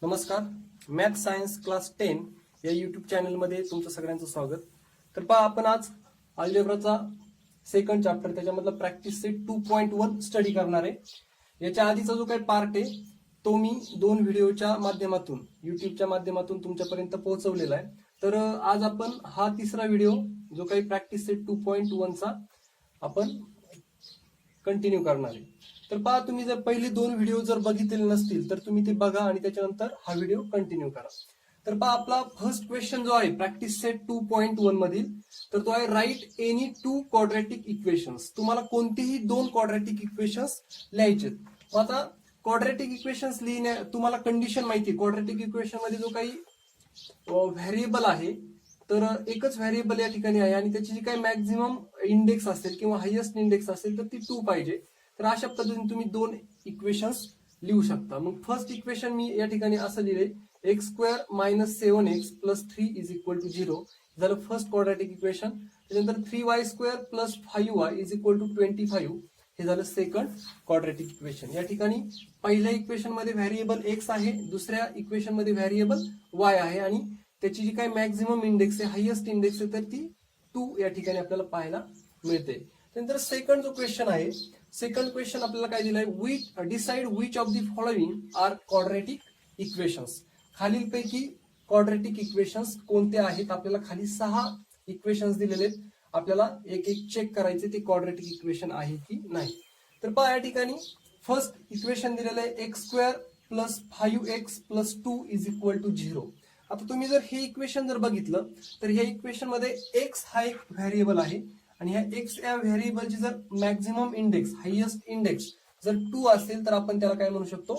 नमस्कार. Math science class 10 या YouTube चॅनलमध्ये तुमचं सगळ्यांचं स्वागत. तर पहा, आपण आज अल्जेब्राचा सेकंड चॅप्टर त्याच्यामधला प्रॅक्टिस सेट 2.1 स्टडी करणार आहे. याच्या आधीचा जो काही पार्ट आहे तो मी 2 व्हिडिओच्या माध्यमातून युट्यूबच्या माध्यमातून तुमच्यापर्यंत पोहोचवलेला आहे. तर आज आपण हा तिसरा व्हिडिओ जो काही प्रॅक्टिस सेट 2.1 चा आपण कंटिन्यू करणार आहे. तर पहा, तुम्ही जर पहिले 2 व्हिडिओ जर बघितलेले नसतील तर तुम्ही ते बघा आणि त्याच्यानंतर हा व्हिडिओ कंटिन्यू करा. तर पहा, आपला फर्स्ट क्वेश्चन जो आहे प्रॅक्टिस सेट 2.1 मधील, तर तो आहे राईट एनी 2 क्वाड्रॅटिक इक्वेशन्स. तुम्हाला कोणतेही 2 क्वाड्रॅटिक इक्वेशन्स लिहायचे. आता क्वाड्रॅटिक इक्वेशन्स लिहिण्या तुम्हाला कंडिशन माहिती आहे. क्वाड्रॅटिक इक्वेशन मध्ये जो काही व्हेरिएबल आहे तर एकच व्हेरिएबल या ठिकाणी आहे आणि त्याची जी काही मॅक्झिमम इंडेक्स असेल किंवा हायेस्ट इंडेक्स असेल तर ती 2 पाहिजे. तर अशा पद्धतीने तुम्ही 2 इक्वेशन्स लिहू शकता. मग फर्स्ट इक्वेशन मी या ठिकाणी असं लिहिले, x² - 7x + 3 = 0 झालं फर्स्ट क्वाड्रॅटिक इक्वेशन. त्यानंतर 3y² + 5y = 25 हे झालं सेकंड क्वाड्रॅटिक इक्वेशन. या ठिकाणी पहिल्या इक्वेशन मध्ये व्हेरिएबल x आहे, दुसऱ्या इक्वेशन मध्ये व्हेरिएबल y आहे आणि त्याची जी काही मॅक्झिमम इंडेक्स आहे, हायेस्ट इंडेक्स आहे, तर ती 2 या ठिकाणी आपल्याला पाहायला मिळते. त्यानंतर सेकंड जो क्वेश्चन आहे, सेकंड क्वेश्चन आपल्याला काय दिलाय, decide which of the following are quadratic equations. खालीलपैकी क्वाड्रॅटिक इक्वेशन्स कोणते आहेत. आपल्याला खाली 6 इक्वेशन्स दिलेले आहेत. आपल्याला एक एक चेक करायचे ते क्वाड्रॅटिक इक्वेशन आहे की नाही. तर पहा, या ठिकाणी फर्स्ट इक्वेशन दिलेलं आहे x² + 5x + 2 = 0. आता तुम्ही जर हे इक्वेशन जर बघितलं तर ह्या इक्वेशन मध्ये x हा एक व्हेरिएबल आहे आणि ह्या x या व्हेरिएबलची जर मॅक्झिमम इंडेक्स, हायेस्ट इंडेक्स जर 2 असेल तर आपण त्याला काय म्हणू शकतो,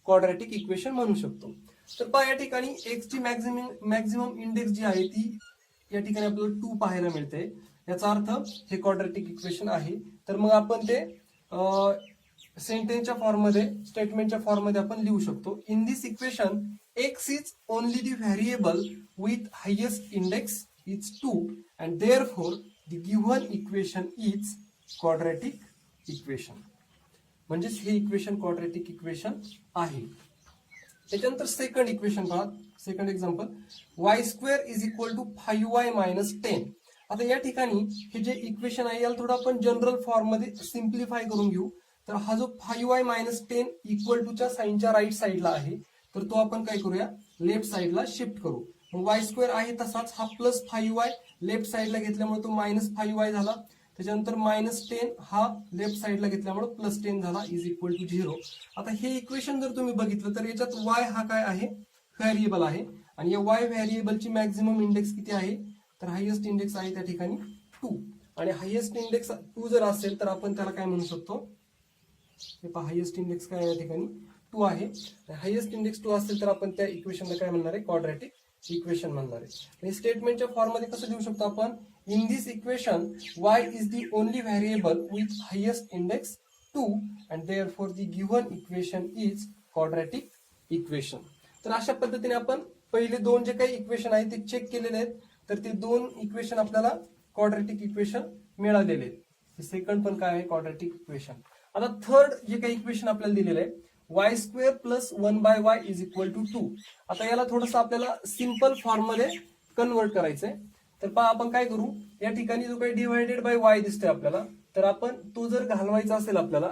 क्वाड्रॅटिक इक्वेशन म्हणू शकतो. तर पहा, या ठिकाणी x ची मॅक्झिमम इंडेक्स जी आहे ती या ठिकाणी आपल्याला 2 पाहायला मिळते. याचा अर्थ हे क्वाड्रॅटिक इक्वेशन आहे. तर मग आपण ते सेंटेन्सच्या फॉर्म मध्ये, स्टेटमेंटच्या फॉर्म मध्ये आपण लिहू शकतो. In this equation x is only the variable with highest index is 2 and therefore the given equation is quadratic equation. म्हणजेच हे इक्वेशन क्वाड्रॅटिक इक्वेशन आहे. त्याच्यानंतर सेकंड इक्वेशन पहा, सेकंड एक्झाम्पल, y² = 5y - 10. आता या ठिकाणी हे जे इक्वेशन आहे याला थोडं आपण जनरल फॉर्म मध्ये सिम्प्लिफाय करून घेऊ. तर हा जो 5y - 10 = च्या साइनच्या राईट साईडला आहे, तर तो आपण काय करूया, लेफ्ट साईडला शिफ्ट करू. मग y² आहे तसाच, हा +5y लेफ्ट साईडला घेतल्यामुळे तो -5y झाला. त्याच्यानंतर -10 हा लेफ्ट साईडला घेतल्यामुळे +10 झाला = 0. आता हे इक्वेशन जर तुम्ही बघितलं तर याच्यात y हा काय आहे, व्हेरिएबल आहे आणि या y व्हेरिएबलची मॅक्झिमम इंडेक्स किती आहे, तर हायेस्ट इंडेक्स आहे त्या ठिकाणी 2 आणि हायेस्ट इंडेक्स 2 जर असेल तर आपण त्याला काय म्हणू शकतो, हे पहा, हायेस्ट इंडेक्स काय या ठिकाणी 2 आहे. हायेस्ट इंडेक्स 2 असेल तर आपण त्या इक्वेशनला काय म्हणणार आहे, क्वाड्रॅटिक इक्वेशन म्हणणार आहे. स्टेटमेंटच्या फॉर्म मध्ये कसं लिहू शकतो आपण, in this equation y is the only variable with highest index 2 and therefore the given equation is quadratic equation. तर अशा पद्धतीने आपण पहिले 2 जे काही इक्वेशन आहेत ते चेक केलेले आहेत. तर ते 2 इक्वेशन आपल्याला क्वाड्रॅटिक इक्वेशन मिळालेले आहेत. सेकंड पण काय आहे, क्वाड्रॅटिक इक्वेशन. आता थर्ड जे काही इक्वेशन आपल्याला दिलेलं आहे, y² + 1/y = 2. आता याला थोडंसं आपल्याला सिंपल फॉर्म मध्ये कन्वर्ट करायचंय. तर पहा, आपण काय करू, या ठिकाणी जो काही डिवायडेड बाय y दिसतोय आपल्याला, तर आपण तो जर घालवायचा असेल आपल्याला,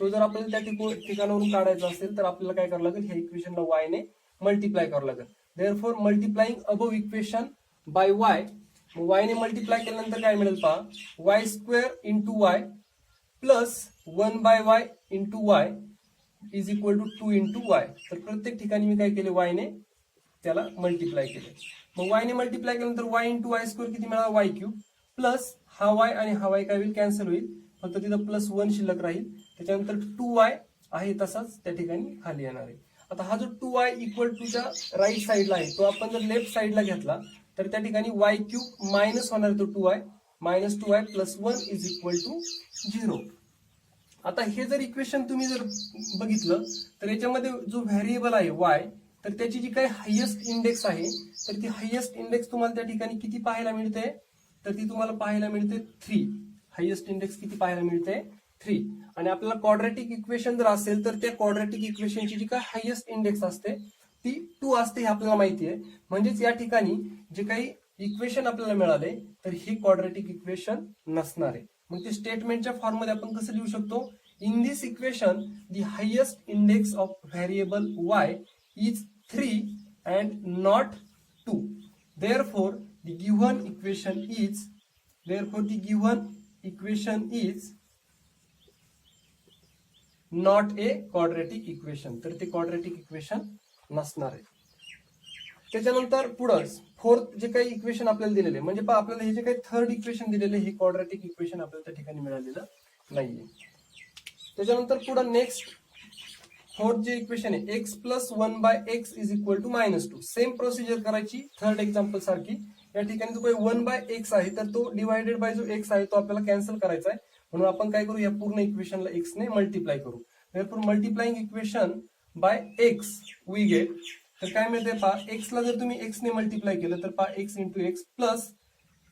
तो जर आपल्याला त्या ठिकाणावरून काढायचा असेल तर आपल्याला काय करावं लागेल, ह्या इक्वेशनला y ने मल्टिप्लाय करावं लागेल. Therefore multiplying above equation by y, y ने मल्टिप्लाय केल्यानंतर काय मिळेल पहा, y² × y + 1/y × y = 2 × y. तर प्रत्येक ठिकाणी मी काय केले, y ने त्याला मल्टिप्लाय केले. मग y ने मल्टिप्लाय केल्यानंतर y × y² किती मिळाला, y³ प्लस हा y आणि हा y काय होईल, कॅन्सल होईल, फक्त तिथं +1 शिल्लक राहील. त्याच्यानंतर 2y आहे तसाच त्या ठिकाणी खाली येणार आहे. आता हा जो 2y = च्या राईट साईडला आहे, तो आपण जर लेफ्ट साईडला घेतला तर त्या ठिकाणी y³ मायनस होणार, तो 2y -2y + 1 = 0. आता हे जर इक्वेशन तुम्ही जर बघितलं तर याच्यामध्ये जो व्हेरिएबल आहे y, तर त्याची जी काही हायेस्ट इंडेक्स आहे तर ती हायेस्ट इंडेक्स तुम्हाला त्या ठिकाणी किती पाहायला मिळते, तर ती तुम्हाला पाहायला मिळते 3. हायेस्ट इंडेक्स किती पाहायला मिळते, 3. आणि आपल्याला क्वाड्रॅटिक इक्वेशन जर असेल तर त्या क्वाड्रॅटिक इक्वेशनची जी काही हायेस्ट इंडेक्स असते ती 2 असते हे आपल्याला माहिती आहे. म्हणजेच या ठिकाणी जे काही इक्वेशन आपल्याला मिळाले तर हे क्वाड्रॅटिक इक्वेशन नसणार आहे. मग ते स्टेटमेंटच्या फॉर्म मध्ये आपण कसं लिहू शकतो? In this equation the highest index of variable y is 3 and not 2. Therefore the given equation is not a quadratic equation. तर ते क्वाड्रॅटिक इक्वेशन नसणार आहे. त्याच्यानंतर पुढं फोर्थ जे काही इक्वेशन आपल्याला दिलेले म्हणजे आपल्याला हे जे काही थर्ड इक्वेशन दिलेले हे क्वाड्रॅटिक इक्वेशन आपल्याला त्या ठिकाणी मिळालेलं नाहीये. त्याच्यानंतर पुढं नेक्स्ट फोर्थ जे इक्वेशन आहे x plus 1/x is equal to -2. Same procedure करायची थर्ड एक्झाम्पल सारखी. या ठिकाणी जो काही 1/x आहे तर तो डिवायडेड बाय जो x आहे तो आपल्याला कॅन्सल करायचा आहे. म्हणून आपण काय करू, या पूर्ण इक्वेशनला x ने मल्टिप्लाय करू. therefore multiplying equation by x we get. तर काय मिळते पहा, x ला जर तुम्ही x ने मल्टिप्लाय केलं तर पहा x into x plus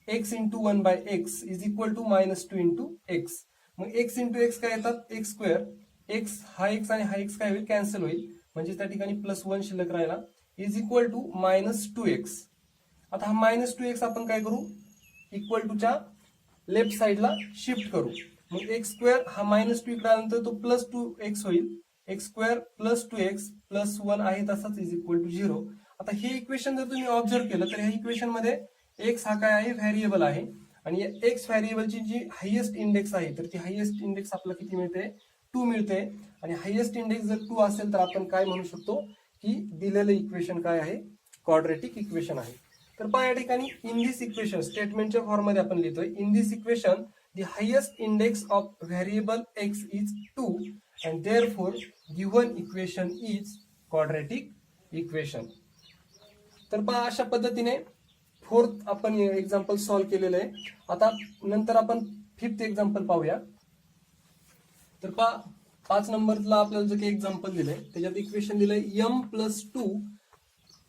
x into 1/x is equal to -2 into x. मग x इंटू एक्स काय येतात x स्क्वेअर. x हा x आणि हा x काय होईल, कॅन्सल होईल. म्हणजे त्या ठिकाणी +1 शिल्लक राहिला इज इक्वल टू -2x. आता हा -2x आपण काय करू, इक्वल टू च्या लेफ्ट साइडला शिफ्ट करू. मग x स्क्वेअर हा -2 इकडे आल्यानंतर तो +2x होईल. x square plus 2x plus 1 आहे तसाच इज इक्वल टू 0. आता हे इक्वेशन जर तुम्ही ऑब्झर्व केलं तर ह्या इक्वेशन मध्ये x हा काय आहे, व्हेरिएबल आहे. आणि या x व्हेरिएबलची जी हायेस्ट इंडेक्स आहे तर ती हायेस्ट इंडेक्स आपल्याला किती मिळते, 2 मिळते. आणि हायेस्ट इंडेक्स जर 2 असेल तर आपण काय म्हणू शकतो की दिलेलं इक्वेशन काय आहे, क्वाड्रॅटिक इक्वेशन आहे. तर पहा या ठिकाणी इन दिस इक्वेशन स्टेटमेंटच्या फॉर्म मध्ये आपण लिहितोय in this equation the highest index of variable x is 2 and therefore given equation is quadratic equation. तर पहा अशा पद्धतीने फोर्थ आपण एक्झाम्पल सॉल्व्ह केलेलं आहे. आता नंतर आपण फिफ्थ एक्झाम्पल पाहूया. तर पहा 5 नंबरला आपल्याला जे काही एक्झाम्पल दिलंय त्याच्यात इक्वेशन दिलंय m+2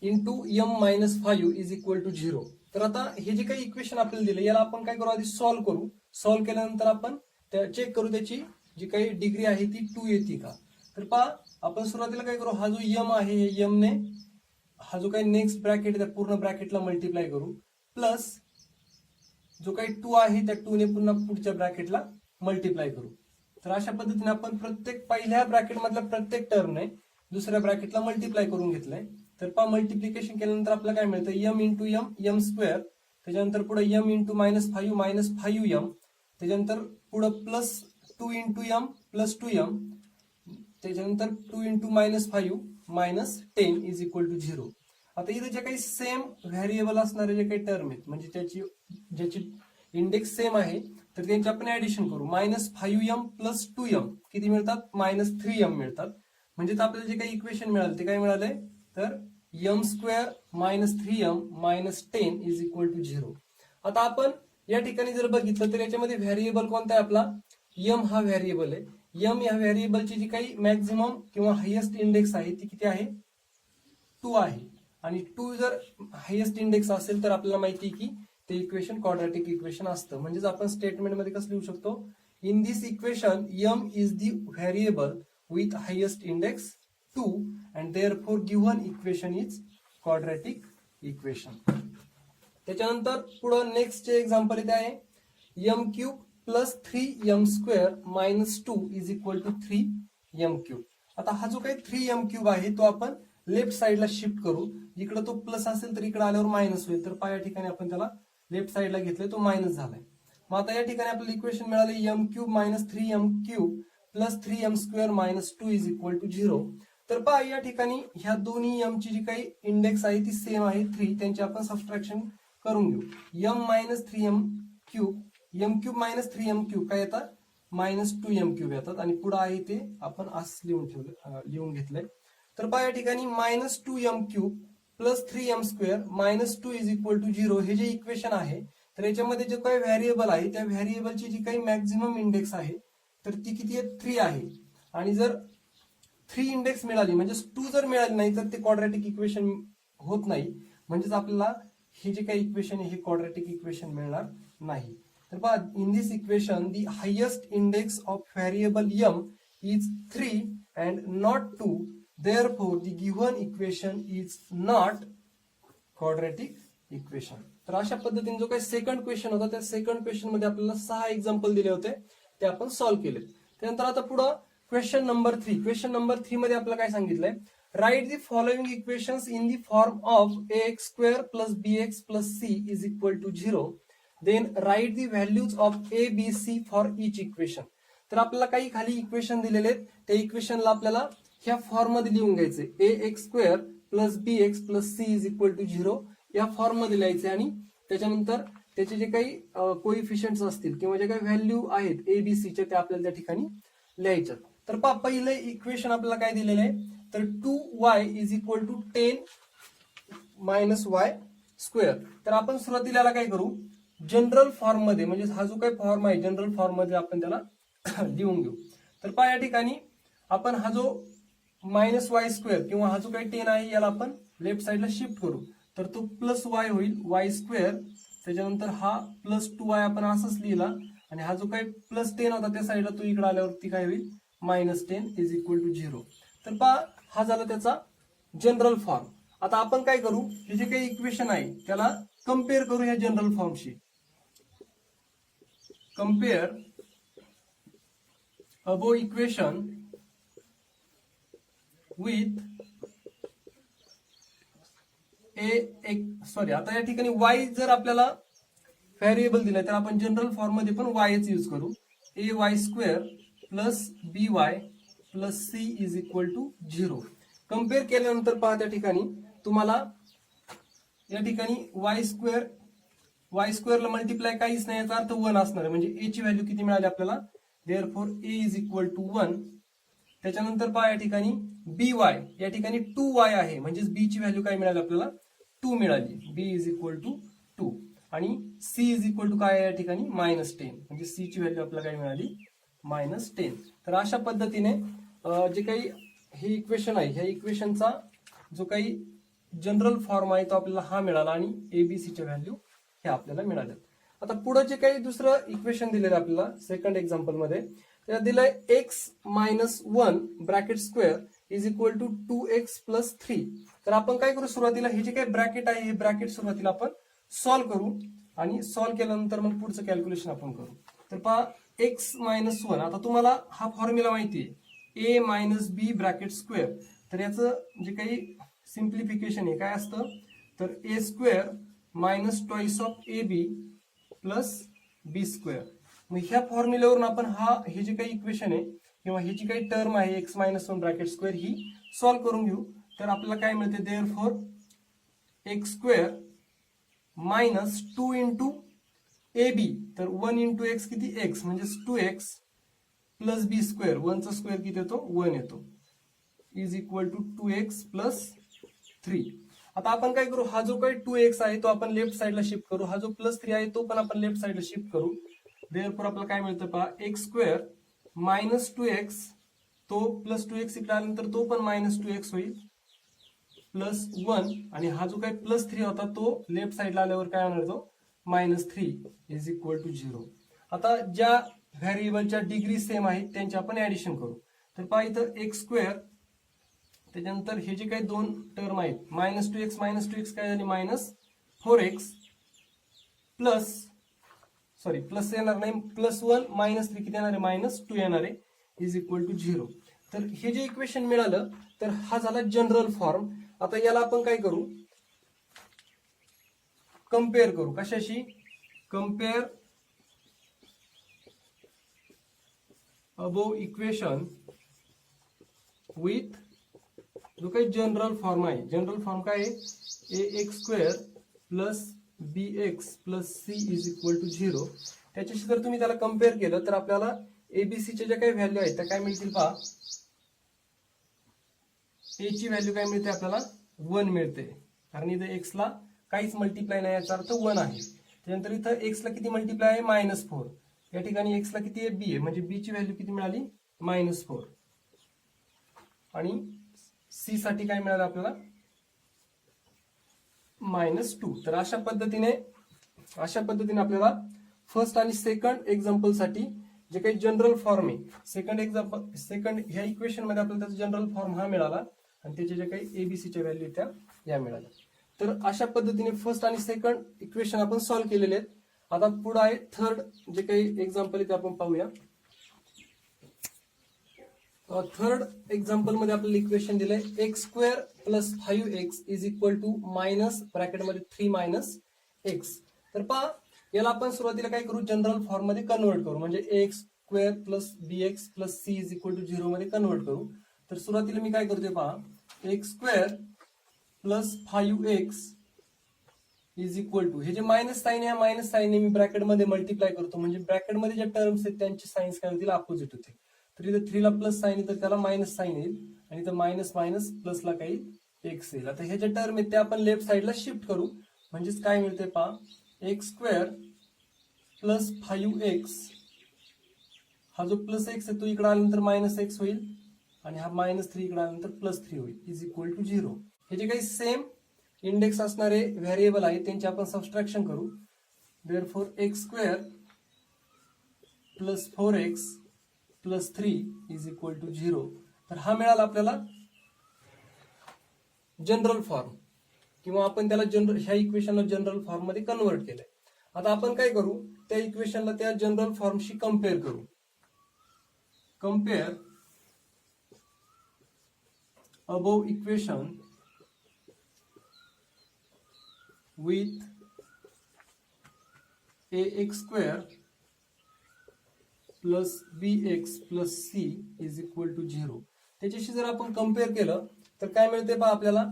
into m-5 is equal to 0. तर आता हे जे काही इक्वेशन आपल्याला दिले याला आपण काय करू, आधी सॉल्व्ह करू. सॉल्व्ह केल्यानंतर आपण चेक करू त्याची जी काही डिग्री आहे ती 2 येते का. तर पहा आपण सुरुवातीला काय करू, हा जो m आहे हे m ने हा जो काही नेक्स्ट ब्रॅकेट त्या पूर्ण ब्रॅकेटला मल्टिप्लाय करू प्लस जो काही 2 आहे त्या 2 ने पुन्हा पुढच्या ब्रॅकेटला मल्टिप्लाय करू. तर अशा पद्धतीने आपण प्रत्येक पहिल्या ब्रॅकेट मधल्या प्रत्येक टर्मने दुसऱ्या ब्रॅकेटला मल्टिप्लाय करून घेतलंय. तर पहा मल्टिप्लिकेशन केल्यानंतर आपल्याला काय मिळतं, m इंटू m स्क्वेअर. त्याच्यानंतर पुढे m इंटू -5 -5m. त्याच्यानंतर पुढे plus 2 into m plus 2m. त्याच्यानंतर 2 इंटू -5 -10 इज इक्वल टू 0. आता इथे जे काही सेम व्हेरिएबल असणारे जे काही टर्म आहेत म्हणजे ज्याची इंडेक्स सेम आहे तर त्यांची आपण ऍडिशन करू. -5m प्लस 2m किती मिळतात, -3m मिळतात. म्हणजे आपल्याला जे काही इक्वेशन मिळालं ते काय मिळालंय तर m square -3m -10 is equal to 0. आता आपण या ठिकाणी जर बघितलं तर याच्यामध्ये व्हेरिएबल कोणता आहे आपला, m हा व्हेरिएबल आहे. m या व्हेरिएबलची जी काही मॅक्झिमम किंवा हायेस्ट इंडेक्स आहे ती किती आहे, 2 आहे. आणि 2 जर हायेस्ट इंडेक्स असेल तर आपल्याला माहिती आहे की ते इक्वेशन क्वाड्रॅटिक इक्वेशन असतं. म्हणजेच आपण स्टेटमेंट मध्ये कसं लिहू शकतो, in this equation m is the variable with highest index 2 and therefore given equation is quadratic equation. त्याच्यानंतर पुढे नेक्स्ट जे एक्झाम्पल इथे आहे m³ plus 3m² -2 is equal to 3m³. आता हा जो काही 3m³ आहे तो आपण लेफ्ट साइडला शिफ्ट करू. इकडे तो प्लस असेल तर इकडे आल्यावर मायनस होईल. तर पहा या ठिकाणी आपण त्याला लेफ्ट साइडला घेतलंय तो मायनस झालाय. मग आता या ठिकाणी आपल्याला इक्वेशन मिळाले m³ -3m³ plus 3m² -2 is equal to 0. तर पहा या ठिकाणी ह्या दोन्ही m ची जी काही इंडेक्स आहे ती सेम आहे 3. त्यांची आपण सबट्रॅक्शन करून घेऊ. m-3m³ m³ -3m³ काय येतात, -2m³ येतात. आणि पुढे आहे ते आपण असं लिहून घेतलंय. तर पहा या ठिकाणी -2m³ plus 3m² -2 is equal to 0 हे जे इक्वेशन आहे तर याच्यामध्ये जे काही व्हेरिएबल आहे त्या व्हेरिएबलची जी काही मॅक्झिमम इंडेक्स आहे तर ती किती आहे, 3 आहे. आणि जर 3 इंडेक्स मिळाली म्हणजे 2 जर मिळाली नाही तर ते क्वाड्रॅटिक इक्वेशन होत नाही. म्हणजेच आपल्याला हे जे काही इक्वेशन आहे हे क्वाड्रॅटिक इक्वेशन मिळणार नाही. तर पहा in this equation the highest index of variable m is 3 and not 2 Therefore, the given equation is not quadratic equation. तर अशा पद्धतीने जो काही सेकंड क्वेश्चन होता त्या सेकंड क्वेश्चन मध्ये आपल्याला 6 एक्झाम्पल दिले होते ते आपण सॉल्व्ह केले. त्यानंतर आता पुढे क्वेश्चन नंबर 3. क्वेश्चन नंबर 3 मध्ये आपल्याला काय सांगितलंय, write the following equations in the form of ax square plus bx plus c is equal to 0. Then write the values of a b c for each equation. तर आपल्याला काही खाली equation दिलेले आहेत, त्या इक्वेशनला आपल्याला ह्या फॉर्म मध्ये लिहून घ्यायचे. ax square plus bx plus c is equal to 0 या फॉर्म मध्ये लिहायचे आणि त्याच्यानंतर त्याचे जे काही कोइफिशियंट्स असतील किंवा जे काही व्हॅल्यू आहेत एबीसीचे ते आपल्याला त्या ठिकाणी लिहायच्यात. तर पहा पहिलं इक्वेशन आपल्याला काय दिलेलं आहे, तर 2y is equal to 10 minus y square. तर आपण सुरुवातीला काय करू, जनरल फॉर्म मध्ये म्हणजे हा जो काही फॉर्म आहे जनरल फॉर्म मध्ये आपण त्याला लिहून घेऊ. तर पहा या ठिकाणी आपण हा जो मायनस वाय स्क्वेअर किंवा हा जो काही 10 आहे याला आपण लेफ्ट साईडला शिफ्ट करू. तर तो प्लस वाय होईल वाय स्क्वेअर. त्याच्यानंतर हा प्लस 2y आपण असंच लिहिला आणि हा जो काही प्लस 10 होता त्या साईडला तो इकडे आल्यावरती काय होईल मायनस 10 इज इक्वल टू 0. तर पहा हा झाला त्याचा जनरल फॉर्म. आता आपण काय करू, हे जे काही इक्वेशन आहे त्याला कम्पेअर करू ह्या जनरल फॉर्मशी. कम्पेअर अबो इक्वेशन विथ आता या ठिकाणी y जर आपल्याला व्हेरिएबल दिलाय तर आपण जनरल फॉर्म मध्ये पण yच यूज करू. A y square plus b y plus c is equal to 0. Compare केल्यानंतर पहा त्या ठिकाणी तुम्हाला या ठिकाणी वाय स्क्वेअरला मल्टिप्लाय काहीच नाही याचा अर्थ 1 असणार आहे, म्हणजे ए ची व्हॅल्यू किती मिळाली आपल्याला, therefore a is equal to 1. त्याच्यानंतर पहा या ठिकाणी बी वाय, या ठिकाणी 2y आहे म्हणजे बी ची व्हॅल्यू काय मिळाली आपल्याला 2 मिळाली, बी इज इक्वल टू 2. आणि सी इज इक्वल टू काय आहे या ठिकाणी मायनस 10 म्हणजे सी ची व्हॅल्यू आपल्याला काय मिळाली मायनस 10. तर अशा पद्धतीने जे काही हे इक्वेशन आहे ह्या इक्वेशनचा जो काही जनरल फॉर्म आहे तो आपल्याला हा मिळाला आणि एबीसीच्या व्हॅल्यू ह्या आपल्याला मिळाल्या. आता पुढे जे काही दुसरं इक्वेशन दिलेलं आपल्याला सेकंड एक्झाम्पल मध्ये त्याला दिलंय x minus 1 bracket square is equal to 2x plus 3. तर आपण काय करू, सुरुवातीला हे जे काही ब्रॅकेट आहे हे ब्रॅकेट सुरुवातीला आपण सॉल्व्ह करू आणि सॉल्व्ह केल्यानंतर मग पुढचं कॅल्क्युलेशन आपण करू. तर पहा x मायनस 1, आता तुम्हाला हा फॉर्म्युला माहिती आहे a minus b bracket square. तर याचं जे काही सिम्प्लिफिकेशन आहे काय असतं, तर a square minus twice of a b plus b square. मग ह्या फॉर्म्युल्यावरून आपण हे जे काही इक्वेशन आहे किंवा ही जी काही टर्म आहे एक्स मायनस 1 ब्रॅकेट स्क्वेअर ही सॉल्व्ह करून घेऊ. तर आपल्याला काय मिळते, therefore x square minus 2 into a b. तर 1 इंटू एक्स किती एक्स म्हणजे 2x प्लस बी स्क्वेअर, 1 चा स्क्वेअर किती येतो 1 येतो, is equal to 2x plus 3. आता आपण काय करू, हा जो काही 2x आहे तो आपण लेफ्ट साईडला शिफ्ट करू, हा जो प्लस 3 आहे तो पण आपण लेफ्ट साईडला शिफ्ट करू. देअरफॉर आपल्याला काय मिळतं पहा, एक्स स्क्वेअर मायनस 2x, तो प्लस 2x इकडे आल्यानंतर तो पण मायनस 2x होईल प्लस 1 आणि हा जो काही प्लस 3 होता तो लेफ्ट साईडला आल्यावर काय होणार तो मायनस 3 इज इक्वल टू 0. आता ज्या व्हेरिएबलच्या डिग्री सेम आहेत त्यांची आपण ऍडिशन करू. तर पहा इथं एक्स स्क्वेअर त्याच्यानंतर हे जे काही दोन टर्म आहेत मायनस 2x काय झाली मायनस 4x प्लस प्लस येणार नाही प्लस 1 मायनस 3 किती येणार आहे मायनस 2 येणार आहे इज इक्वल टू 0. तर हे जे इक्वेशन मिळालं तर हा झाला जनरल फॉर्म. आता याला आपण काय करू, कम्पेअर करू. कशाशी, कम्पेअर अबोव इक्वेशन विथ जो काही जनरल फॉर्म आहे. जनरल फॉर्म काय आहे, a x square plus b x plus c is equal to 0. त्याच्याशी जर तुम्ही त्याला कम्पेअर केलं तर आपल्याला एबीसीच्या ज्या काही व्हॅल्यू आहेत त्या काय मिळतील पहा. ए ची व्हॅल्यू काय मिळते आपल्याला 1 मिळते, कारण इथं एक्स ला काहीच मल्टिप्लाय नाही याचा अर्थ 1 आहे. त्यानंतर इथं एक्स ला किती मल्टिप्लाय आहे मायनस 4, या ठिकाणी एक्स ला किती आहे बी आहे म्हणजे बी ची व्हॅल्यू किती मिळाली मायनस 4 आणि सी साठी काय मिळालं आपल्याला मायनस 2. तर अशा पद्धतीने आपल्याला फर्स्ट आणि सेकंड एक्झाम्पल साठी जे काही जनरल फॉर्म आहे सेकंड ह्या इक्वेशन मध्ये आपल्याला त्याचा जनरल फॉर्म हा मिळाला आणि त्याचे जे काही एबीसीच्या व्हॅल्यू त्या या मिळाल्या. तर अशा पद्धतीने फर्स्ट आणि सेकंड इक्वेशन आपण सॉल्व्ह केलेले आहेत. आता पुढे आहे थर्ड जे काही एक्झाम्पल आहे ते आपण पाहूया. थर्ड एक्झाम्पल मध्ये आपल्याला इक्वेशन दिलंय x square plus 5x is equal to minus ब्रॅकेटमध्ये 3 मायनस एक्स. तर पहा याला आपण सुरुवातीला काय करू, जनरल फॉर्म मध्ये कन्वर्ट करू, म्हणजे x square plus bx plus c is equal to 0 मध्ये कन्वर्ट करू. तर सुरुवातीला मी काय करतोय पहा, x square plus 5x is equal to, हे जे मायनस साईन आहे मायनस साईन मी ब्रॅकेटमध्ये मल्टिप्लाय करतो, म्हणजे ब्रॅकेटमध्ये ज्या टर्म्स आहेत त्यांची साईन्स काय होतील, अपोजिट होतील. तर इथं 3 ला प्लस साईन आहे तर त्याला मायनस साईन येईल, आणि इथं मायनस मायनस प्लसला काही एक्स येईल. आता हे जे टर्म आहेत ते आपण लेफ्ट साईडला शिफ्ट करू, म्हणजेच काय मिळते पहा, एक्स स्क्वेअर प्लस 5x, हा जो प्लस एक्स आहे तो इकडे आल्यानंतर मायनस एक्स होईल, आणि हा मायनस 3 इकडे आल्यानंतर प्लस 3 होईल, इज इक्वल टू 0. हे जे काही सेम इंडेक्स असणारे व्हेरिएबल आहे त्यांचे आपण सबस्ट्रॅक्शन करू. Therefore x square plus 4x plus 3 is equal to 0. तर हा मिळाला आपल्याला जनरल फॉर्म, किंवा आपण त्याला ह्या इक्वेशनला जनरल फॉर्म मध्ये कन्वर्ट केलंय. आता आपण काय करू, त्या इक्वेशनला त्या जनरल फॉर्मशी कम्पेअर करू. Compare above equation with ax square plus bx plus c is equal to 0. त्याच्याशी जर आपण कम्पेअर केलं तर काय मिळते पहा आपल्याला,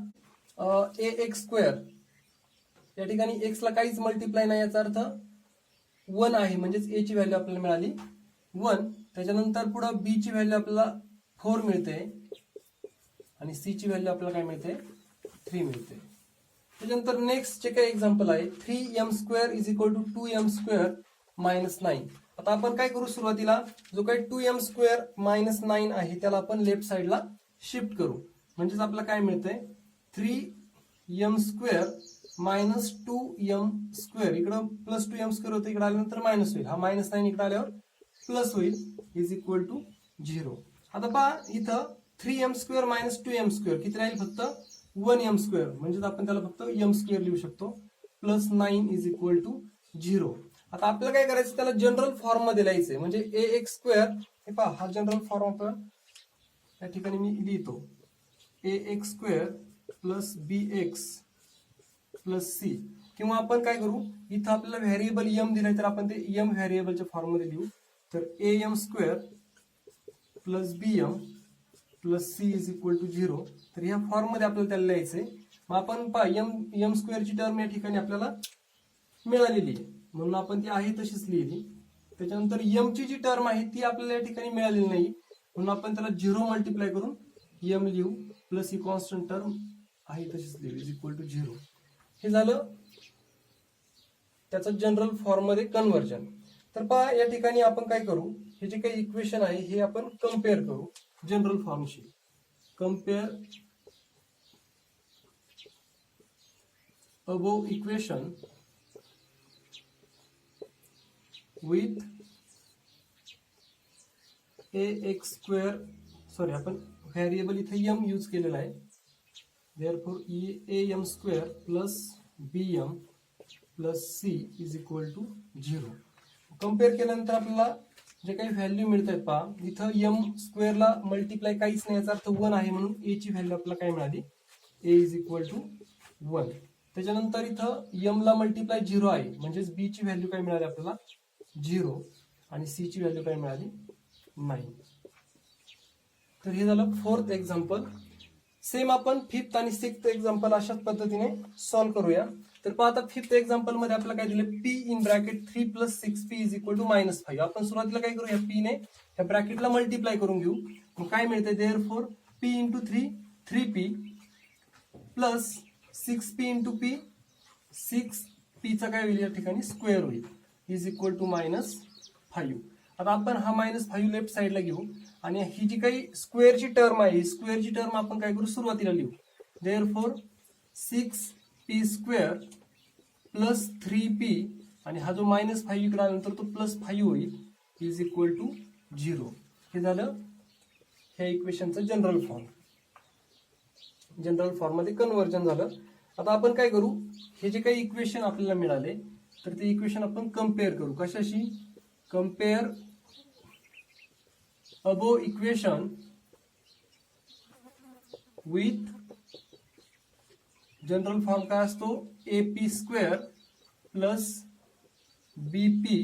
ax स्क्वेअर या ठिकाणी x ला काहीच मल्टिप्लाय नाही, याचा अर्थ 1 आहे, म्हणजेच a ची व्हॅल्यू आपल्याला मिळाली 1. त्याच्यानंतर पुढे b ची व्हॅल्यू आपल्याला 4 मिळते, आणि c ची व्हॅल्यू आपल्याला काय मिळते, 3 मिळते. त्याच्यानंतर नेक्स्ट जे काही एक्झाम्पल आहे 3m square is equal to 2m square minus 9. आता आपण काय करू, सुरुवातीला जो काही 2m स्क्वेअर मायनस 9 आहे त्याला आपण लेफ्ट साईडला शिफ्ट करू, म्हणजेच आपल्याला काय मिळतंय 3m square minus 2m square, इकडं प्लस 2m स्क्वेअर होतं, इकडे आल्यानंतर मायनस होईल, हा मायनस 9 इकडे आल्यावर प्लस होईल, इज इक्वल टू 0. आता पहा इथं 3m square minus 2m square किती राहील, फक्त 1m स्क्वेअर, म्हणजे आपण त्याला फक्त m स्क्वेअर लिहू शकतो, प्लस 9 इज इक्वल टू 0. आता आपल्याला काय करायचं, त्याला जनरल फॉर्म मध्ये लिहायचंय, म्हणजे ax स्क्वेअर, हे पहा हा जनरल फॉर्म आपण या ठिकाणी मी लिहितो, ax square plus bx plus c. किंवा आपण काय करू, इथं आपल्याला व्हेरिएबल m दिलाय तर आपण ते m व्हेरिएबलच्या फॉर्म मध्ये लिहू. तर am square plus bm plus c is equal to 0. तर ह्या फॉर्म मध्ये आपल्याला त्याला लिहायचंय. मग आपण पहा m स्क्वेअरची टर्म या ठिकाणी आपल्याला मिळालेली आहे, म्हणून आपण ती आहे तशीच लिहिली. त्याच्यानंतर m ची जी टर्म आहे ती आपल्याला या ठिकाणी मिळालेली नाही, म्हणून आपण त्याला 0 मल्टिप्लाय करून m लिहू, प्लस ही कॉन्स्टंट टर्म आहे तशीच लिहू, इज इक्वल टू 0. हे झालं त्याचं जनरल फॉर्म मध्ये कन्व्हर्जन. तर पहा या ठिकाणी आपण काय करू, हे जे काही इक्वेशन आहे हे आपण कम्पेअर करू जनरल फॉर्मशी. Compare above equation with ax square, sorry आपण व्हेरिएबल इथे m यूज केलेला आहे, therefore am square plus bm plus c is equal to 0. Compare केल्यानंतर आपल्याला जे काही व्हॅल्यू मिळत आहेत पहा, इथं m स्क्वेअरला मल्टिप्लाय काहीच नाही, याचा अर्थ 1 आहे, म्हणून a ची व्हॅल्यू आपल्याला काय मिळाली, a इज इक्वल टू 1. त्याच्यानंतर इथं m ला मल्टिप्लाय 0 आहे, म्हणजेच b ची व्हॅल्यू काय मिळाली आपल्याला 0, आणि c ची व्हॅल्यू काय मिळाली 9. तर हे झालं फोर्थ एक्झाम्पल. सेम आपण फिफ्थ आणि सिक्स्थ एक्झाम्पल अशाच पद्धतीने सॉल्व्ह करूया. तर पहा आता फिफ्थ एक्झाम्पल मध्ये आपल्याला काय दिलं, p in bracket 3 plus 6p is equal to minus 5. आपण सुरुवातीला काय करू, या p ने या ब्रॅकेटला मल्टिप्लाय करून घेऊ. मग काय मिळते, therefore p into 3 3p plus 6p into p 6p चा काय होईल या ठिकाणी स्क्वेअर होईल, इज इक्वल टू मायनस 5. आता आपण हा मायनस 5 लेफ्ट साईडला घेऊ, आणि ही जी काही स्क्वेअरची टर्म आहे ही स्क्वेअरची टर्म आपण काय करू, सुरुवातीला लिहू. Therefore 6p square plus 3p, आणि हा जो मायनस 5 इकडे आल्यानंतर तो प्लस 5 होईल, इज इक्वल टू 0. हे झालं ह्या इक्वेशनचं जनरल फॉर्म. जनरल फॉर्म मध्ये कन्व्हर्जन झालं. आता आपण काय करू, हे जे काही इक्वेशन आपल्याला मिळाले तर ते इक्वेशन आपण कम्पेअर करू. कशाशी? Compare above equation with general form काय असतो, AP square plus BP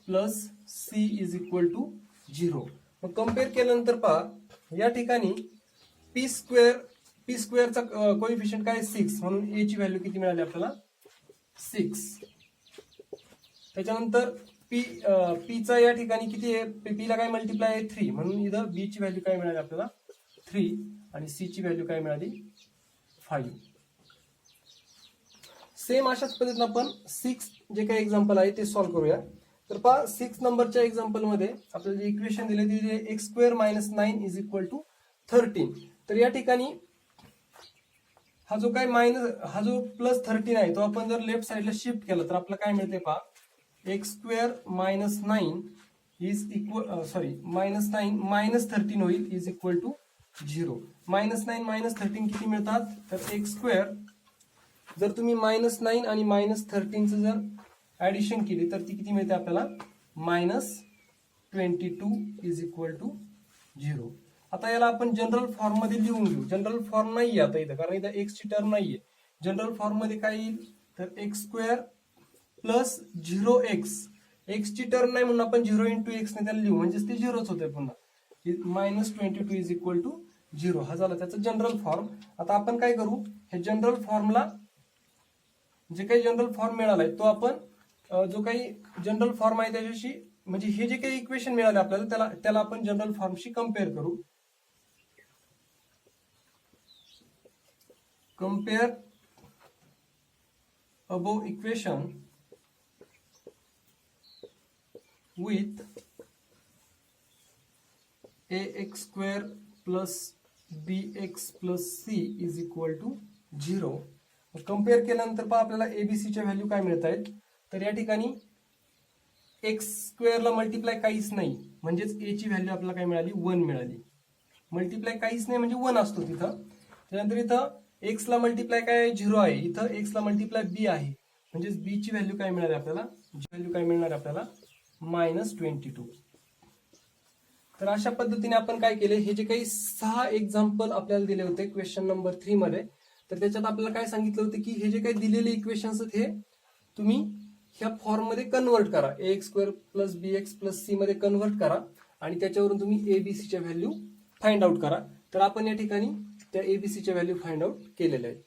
plus C is equal to 0. मग कम्पेअर केल्यानंतर पहा या ठिकाणी पी स्क्वेअरचा कोइफिशियंट काय 6, म्हणून A ची व्हॅल्यू किती मिळाली आपल्याला 6. त्याच्यानंतर P चा या ठिकाणी किती आहे, P ला काय मल्टिप्लाय आहे 3, म्हणून इथं B ची व्हॅल्यू काय मिळाली आपल्याला 3 आणि C ची व्हॅल्यू काय मिळाली 5. सेम अशाच पद्धतीने आपण 6 जे काही एक्झाम्पल आहे ते सॉल्व्ह करूया. तर पहा 6 नंबरच्या एक्झाम्पल मध्ये आपल्याला जे इक्वेशन दिले ते x square minus 9 is equal to 13. तर या ठिकाणी हा जो काय हा जो प्लस 13 आहे तो आपण जर लेफ्ट साइडला शिफ्ट केला तर आपल्याला काय मिळते पहा, x square minus 9 is equal minus 9 minus 13 होईल is equal to 0. Minus 9 minus 13 किती मिळतात, तर x स्क्वेअर जर तुम्ही मायनस 9 आणि मायनस 13 जर ऍडिशन केली तर ती किती मिळते आपल्याला मायनस 22 इज इक्वल टू 0. आता याला आपण जनरल फॉर्म मध्ये लिहून घेऊ. जनरल फॉर्म नाहीये आता इथं, कारण इथं x ची टर्म नाहीये. जनरल फॉर्म मध्ये काय येईल, तर x square plus 0x, x ची टर्म नाही म्हणून आपण 0 इंटू x ने त्याला लिहू, म्हणजेच ते 0च होते पुन्हा. मायनस 22 इज इक्वल टू 0 हा झाला त्याचा जनरल फॉर्म. आता आपण काय करू, हे जनरल फॉर्मला जे काही जनरल फॉर्म मिळालाय तो आपण जो काही जनरल फॉर्म आहे त्याच्याशी, म्हणजे हे जे काही इक्वेशन मिळाले आपल्याला त्याला आपण जनरल फॉर्मशी कम्पेअर करू. Compare above equation with ax square plus bx plus c is equal to 0. Compare केल्यानंतर पहा आपल्याला एबीसीच्या व्हॅल्यू काय मिळत आहेत, तर या ठिकाणी एक्स स्क्वेअरला मल्टिप्लाय काहीच नाही, म्हणजेच ए ची व्हॅल्यू आपल्याला काय मिळाली 1 मिळाली. मल्टिप्लाय काहीच नाही म्हणजे 1 असतो तिथं. त्यानंतर इथं एक्स ला मल्टिप्लाय काय 0 आहे, इथं एक्स ला मल्टिप्लाय बी आहे, म्हणजेच बी ची व्हॅल्यू काय मिळाली आपल्याला, व्हॅल्यू काय मिळणार आपल्याला मायनस 22. तर अशा पद्धतीने आपण काय केले, हे जे काही 6 एक्झाम्पल आपल्याला दिले होते क्वेश्चन नंबर 3 मध्ये, तर त्याच्यात आपल्याला काय सांगितलं होतं की हे जे काही दिलेले इक्वेशन्स आहेत हे तुम्ही ह्या फॉर्म मध्ये कन्वर्ट करा, ax square plus bx plus c मध्ये कन्वर्ट करा आणि त्याच्यावरून तुम्ही एबीसी च्या व्हॅल्यू फाइंड आउट करा. तर आपण या ठिकाणी त्या एबीसी च्या व्हॅल्यू फाइंड आउट केलेल्या आहेत.